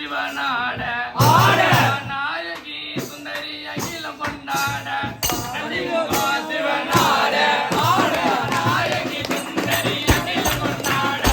சிவனாட நாயகி சுந்தரி அகிலம் கொண்டாட சிவனாட நாயகி சுந்தரி அகிலம் கொண்டாட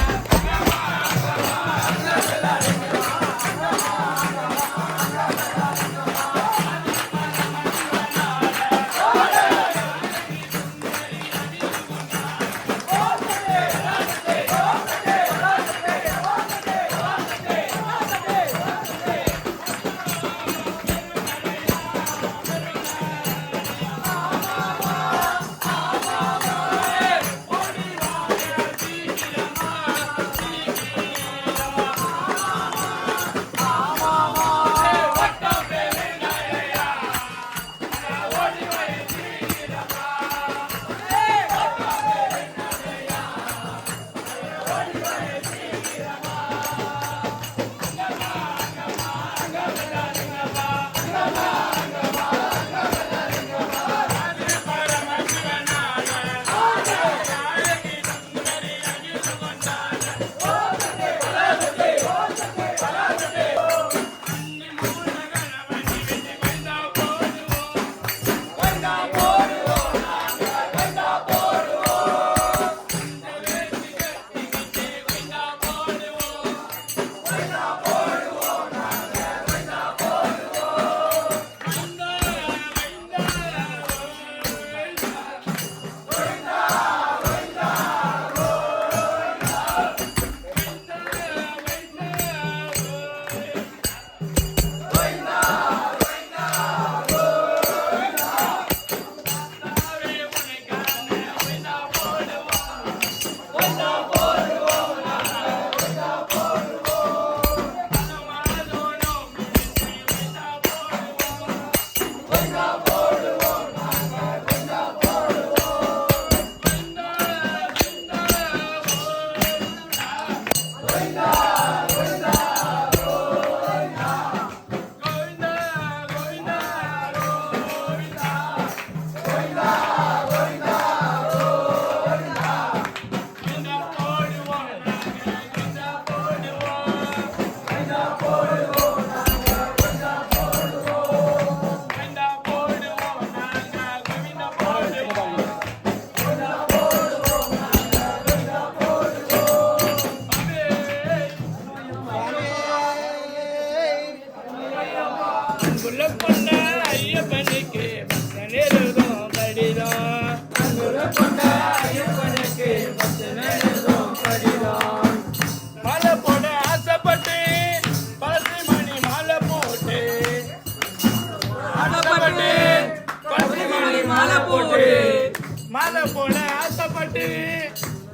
மாலை போட ஆசைப்பட்டு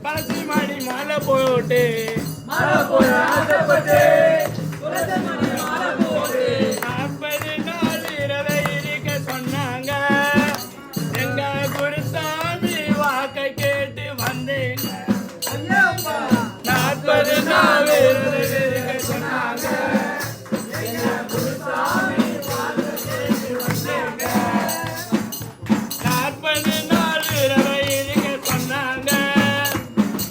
பழசி மாடி மாலை போட்டு அப்படி நாள் இரவை இருக்க சொன்னாங்க. எங்க குருசாமி வாக்க கேட்டு வந்தேங்க. 40 நாள் இருக்க சொன்னாங்க. எங்க குருசாமி வாக்க கேட்டு வந்தேங்க. 40 நாள் இரவை இருக்க சொன்னாங்க.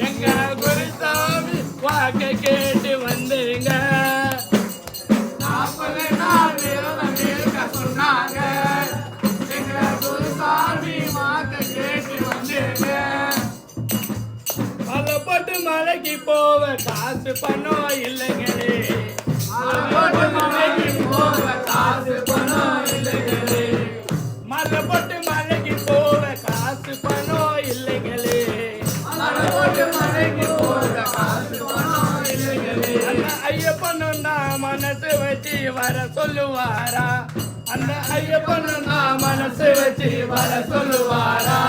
எங்க குருசாமி வாக்க கேட்டு வந்தேங்க. 40 நாள் இரவை இருக்க சொன்னாங்க. எங்க குருசாமி வாக்க கேட்டு வந்தேங்க. மலைப்பட்டு மலைக்கு போவ காசு பணம் இல்லைங்களே. மலைப்பட்டு மலைக்கு போவ காசு பணம் இல்லைங்களே. மலைப்பட்டு மலைக்கு போவ காசு பணம் இல்லைங்களே. மலைப்பட்டு மலைக்கு போவ காசு பணம் இல்லைங்களே. அந்த ஐயப்பனும் தான் மனசு வச்சு வர சொல்லுவாரா. அந்த ஐயப்பனும் தான் மனசு வச்சு வர சொல்லுவாரா.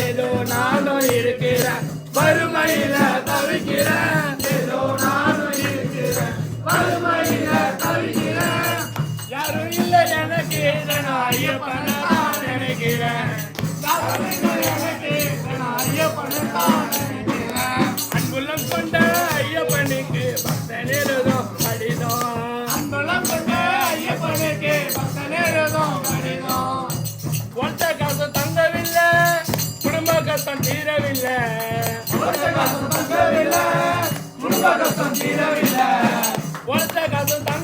ஏதோ நானும் இருக்கிறேன் வறுமையில தவிக்கிறேன். ஏதோ நானும் இருக்கிறேன் வறுமையில தவிக்கிறேன். யாரும் இல்லை எனக்கு நான் ஐயப்பனை தான் நினைக்கிறேன். எனக்கு நான் ஐயப்பனை தான் நினைக்கிறேன். அன்புள்ளம் கொண்ட ஐயப்பனுக்கு பக்தனிருதம் கடிதம். அன்புள்ளம் கொண்ட ஐயப்பனுக்கு பக்தனிருதம் கடிதம். ஒட்ட காசு தங்கவில்லை, குடும்ப கஷ்டம் தீரவில்லை. ஒட்ட காசு தங்கவில்லை, குடும்ப கஷ்டம் தீரவில்லை. ஒட்ட காசு தங்க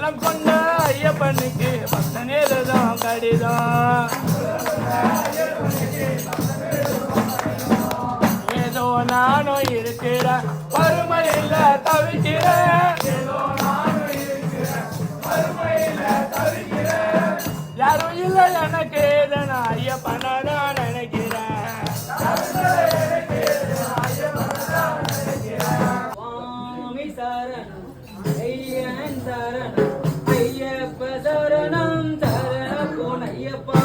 உள்ளம் கொண்ட ஐயப்பனுக்கு பக்தனேதான் கடிதம். ஏதோ நானும் இருக்கிறேன் வறுமையில தவிக்கிறேன். யாரும் இல்லை எனக்கு நான் ஐயப்பனை தான் நினைக்கிறேன். சுவாமி சரணம் ஐயன் சரணம் ஐயப்ப சரணம் சரண பொன்னையப்பா.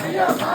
ஐயப்பா